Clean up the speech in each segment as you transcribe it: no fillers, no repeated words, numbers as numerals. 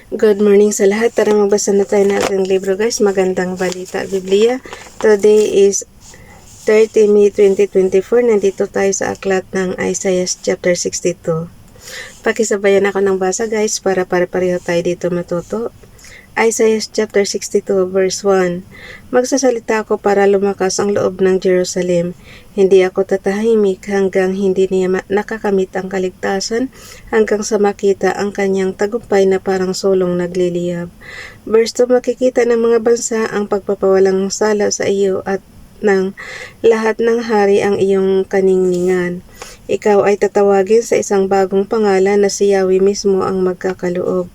Good morning sa lahat. Tara magbasa na tayo ng ating libro guys. Magandang balita Biblia. Today is 30 May 2024. Nandito tayo sa aklat ng Isaiah chapter 62. Pakisabayan ako ng basa guys para pare-pareho tayo dito matuto. Isaiah chapter 62 verse 1. Magsasalita ako para lumakas ang loob ng Jerusalem. Hindi ako tatahimik hanggang hindi niya nakakamit ang kaligtasan, hanggang sa makita ang kanyang tagumpay na parang sulong nagliliyab. Verse 2. Makikita ng mga bansa ang pagpapawalang sala sa iyo at ng lahat ng hari ang iyong kaningningan. Ikaw ay tatawagin sa isang bagong pangalan na si Yahweh mismo ang magkakaloob.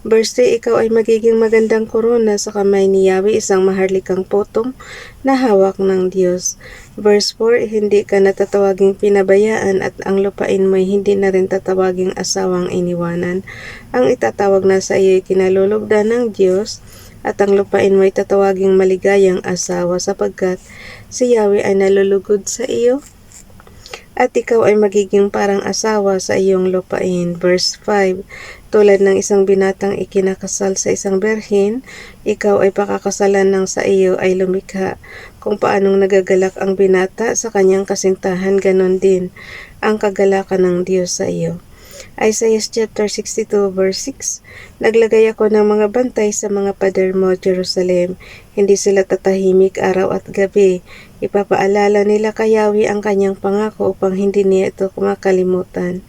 Verse 3, ikaw ay magiging magandang korona sa kamay ni Yahweh, isang maharlikang potong na hawak ng Diyos. Verse 4, hindi ka natatawaging pinabayaan at ang lupain mo'y hindi na rin tatawaging asawang iniwanan. Ang itatawag na sa iyo ay kinalulugdan ng Diyos, at ang lupain mo'y tatawaging maligayang asawa sapagkat si Yahweh ay nalulugod sa iyo at ikaw ay magiging parang asawa sa iyong lupain. Verse 5, tulad ng isang binatang ikinakasal sa isang berhen, ikaw ay pakakasalan ng sa iyo ay lumikha. Kung paanong nagagalak ang binata sa kanyang kasintahan, ganon din ang kagalakan ng Diyos sa iyo. Isaiah chapter 62 verse 6, naglagay ako ng mga bantay sa mga pader mo, Jerusalem. Hindi sila tatahimik araw at gabi. Ipapaalala nila kay Yahweh ang kanyang pangako upang hindi niya ito makalimutan.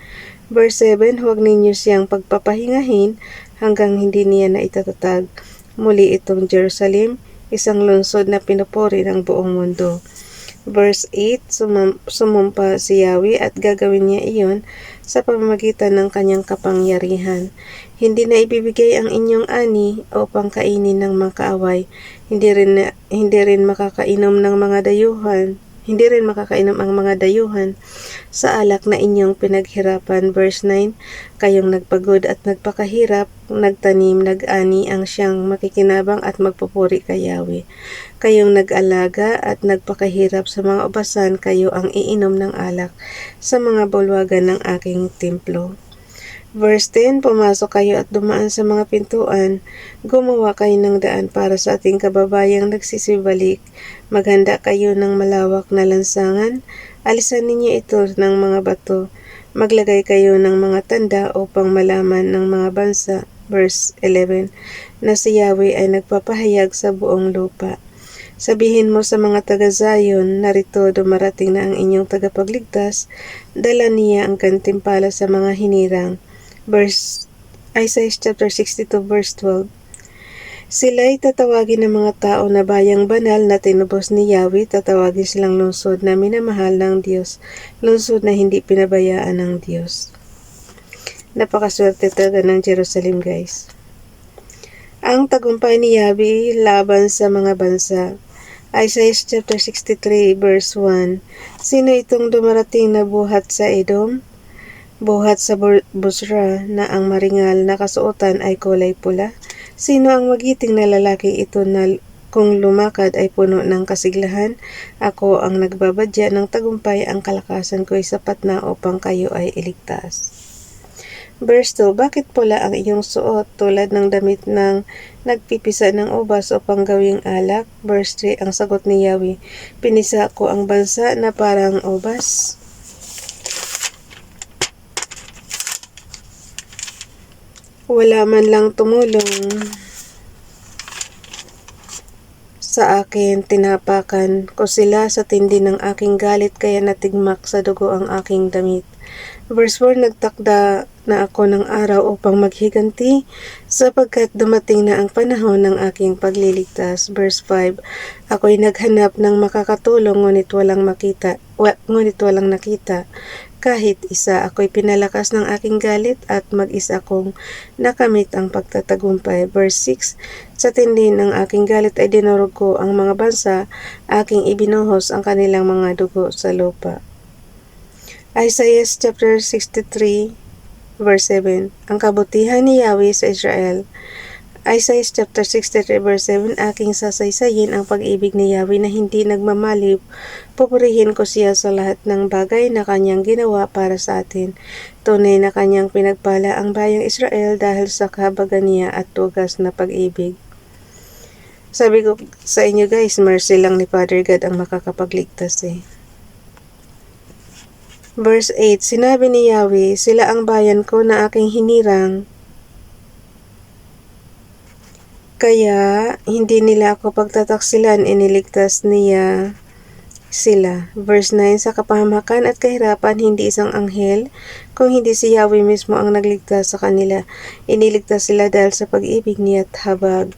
Verse 7, huwag ninyo siyang pagpapahingahin hanggang hindi niya na itatatag muli itong Jerusalem, isang lungsod na pinupuri ng buong mundo. Verse 8, sumumpa si Yahweh at gagawin niya iyon sa pamamagitan ng kanyang kapangyarihan. Hindi na ibibigay ang inyong ani upang kainin ng mga kaaway. Hindi rin makakainom ng mga dayuhan. Hindi rin makakainom ang mga dayuhan sa alak na inyong pinaghirapan. Verse 9, kayong nagpagod at nagpakahirap, nagtanim, nag-ani ang siyang makikinabang at magpupuri kay Yahweh. Kayong nag-alaga at nagpakahirap sa mga ubasan, kayo ang iinom ng alak sa mga bulwagan ng aking templo. Verse 10, pumasok kayo at dumaan sa mga pintuan, gumawa kayo ng daan para sa ating kababayang nagsisibalik, maghanda kayo ng malawak na lansangan, alisan ninyo ito ng mga bato, maglagay kayo ng mga tanda upang malaman ng mga bansa. Verse 11, na si Yahweh ay nagpapahayag sa buong lupa. Sabihin mo sa mga taga-Zion, narito dumarating na ang inyong tagapagligtas, dala niya ang gantimpala sa mga hinirang. Isaiah chapter 62 verse 12. Sila'y tatawagin ng mga tao na bayang banal na tinubos ni Yahweh, tatawagin silang lungsod na minamahal ng Diyos, lungsod na hindi pinabayaan ng Diyos. Napakaswerte talaga ng Jerusalem guys. Ang tagumpay ni Yahweh laban sa mga bansa. Isaiah chapter 63 verse 1. Sino itong dumarating na buhat sa Edom? Buhat sa Busra na ang maringal na kasuotan ay kulay pula? Sino ang magiting na lalaki ito na kung lumakad ay puno ng kasiglahan? Ako ang nagbabadya ng tagumpay, ang kalakasan ko ay sapat na upang kayo ay iligtas. Verse 2, bakit pula ang iyong suot tulad ng damit ng nagpipisa ng ubas upang gawing alak? Verse 3, ang sagot ni Yahweh, pinisa ko ang bansa na parang ubas. Wala man lang tumulong sa akin, tinapakan ko sila sa tindi ng aking galit, kaya natigmak sa dugo ang aking damit. Verse 4, nagtakda na ako ng araw upang maghiganti, sapagkat dumating na ang panahon ng aking pagliligtas. Verse 5, ako'y naghanap ng makakatulong ngunit walang nakita. Kahit isa, ako'y pinalakas ng aking galit at mag-isa kong nakamit ang pagtatagumpay. Verse 6, sa tindi ng aking galit ay dinurog ko ang mga bansa, aking ibinuhos ang kanilang mga dugo sa lupa. Isaiah chapter 63 verse 7, ang kabutihan ni Yahweh sa Israel Isaiah chapter 63 verse 7, aking sasaysayin ang pag-ibig ni Yahweh na hindi nagmamalib. Pupurihin ko siya sa lahat ng bagay na kanyang ginawa para sa atin. Tunay na kanyang pinagpala ang bayang Israel dahil sa kahabagan niya at tugas na pag-ibig. Sabi ko sa inyo guys, mercy lang ni Father God ang makakapagligtas eh. Verse 8, sinabi ni Yahweh, sila ang bayan ko na aking hinirang, kaya hindi nila ako pagtataksilan, iniligtas niya sila. Verse 9, sa kapahamakan at kahirapan, hindi isang anghel, kung hindi si Yahweh mismo ang nagligtas sa kanila. Iniligtas sila dahil sa pag-ibig niya at habag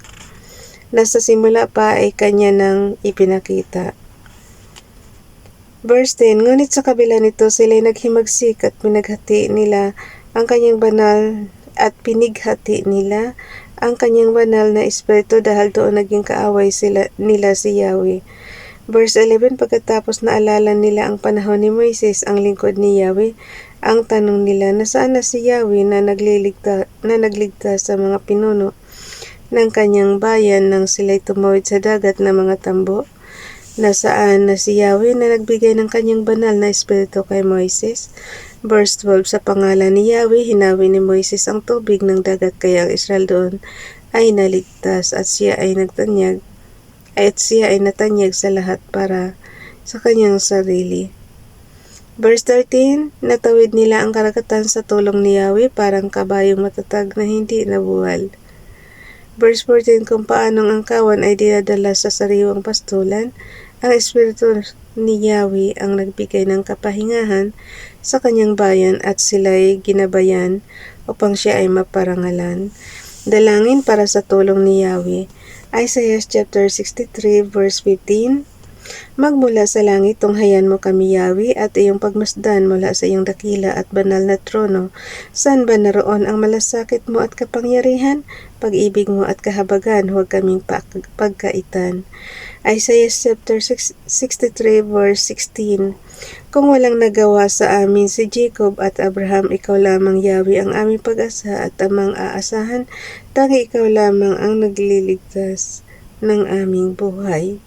na sa simula pa ay kanya nang ipinakita. Verse 10, ngunit sa kabila nito sila'y naghimagsik at pinighati nila ang kanyang banal na espiritu dahil doon naging kaaway nila si Yahweh. Verse 11, pagkatapos naalala nila ang panahon ni Moises, ang lingkod ni Yahweh, ang tanong nila, nasaan na si Yahweh na nagligtas sa mga pinuno ng kanyang bayan nang sila'y tumawid sa dagat na mga tambo? Nasaan na si Yahweh na nagbigay ng kanyang banal na espiritu kay Moises? Verse 12, sa pangalan ni Yahweh, hinawi ni Moises ang tubig ng dagat kaya ang Israel doon ay naligtas at siya ay natanyag sa lahat para sa kanyang sarili. Verse 13, natawid nila ang karagatan sa tulong ni Yahweh parang kabayong matatag na hindi nabuwal. Verse 14, kung paanong ang kawan ay dinadala sa sariwang pastulan, ang espiritu ni Yahweh ang nagbigay ng kapahingahan sa kanyang bayan at sila'y ginabayan upang siya ay maparangalan. Dalangin para sa tulong ni Yahweh. Isaiah chapter 63 verse 15, magmula sa langit tunghayan mo kami Yahweh at iyong pagmasdan mula sa iyong dakila at banal na trono. Saan ba naroon ang malasakit mo at kapangyarihan? Pag-ibig mo at kahabagan, huwag kaming pagkaitan. Isaiah chapter 63 verse 16, kung walang nagawa sa amin si Jacob at Abraham, ikaw lamang Yahweh ang aming pag-asa at amang aasahan, tangi ikaw lamang ang nagliligtas ng aming buhay.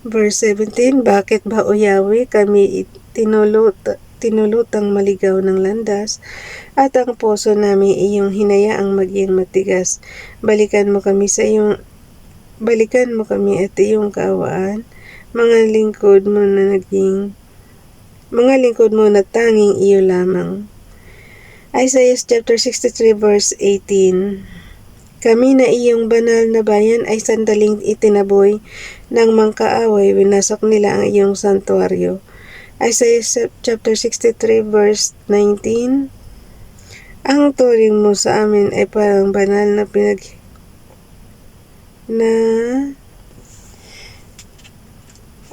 Verse 17, bakit ba o Yahweh kami tinulutang maligaw ng landas at ang puso namin iyong hinayaang maging matigas? Balikan mo kami at iyong kaawaan, mga lingkod mo na tanging iyo lamang. Isaiah chapter 63 verse 18, kami na iyong banal na bayan ay sandaling itinaboy ng mangkaaway, winasak nila ang iyong santuaryo. Isaiah chapter 63 verse 19, ang turing mo sa amin ay parang banal na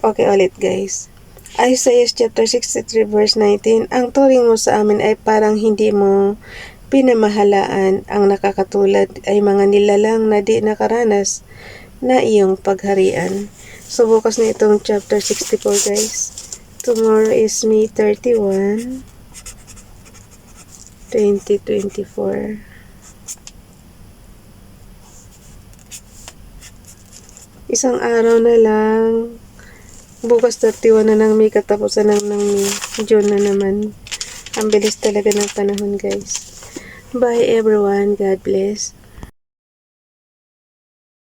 Okay, ulit guys. Isaiah chapter 63 verse 19, ang turing mo sa amin ay parang hindi mo pinamahalaan, ang nakakatulad ay mga nilalang na di nakaranas na iyong pagharian. So, bukas na itong chapter 64 guys. Tomorrow is May 31, 2024. Isang araw na lang. Bukas 31 na ng May, katapusan ng May. June na naman. Ang bilis talaga ng panahon guys. Bye everyone. God bless.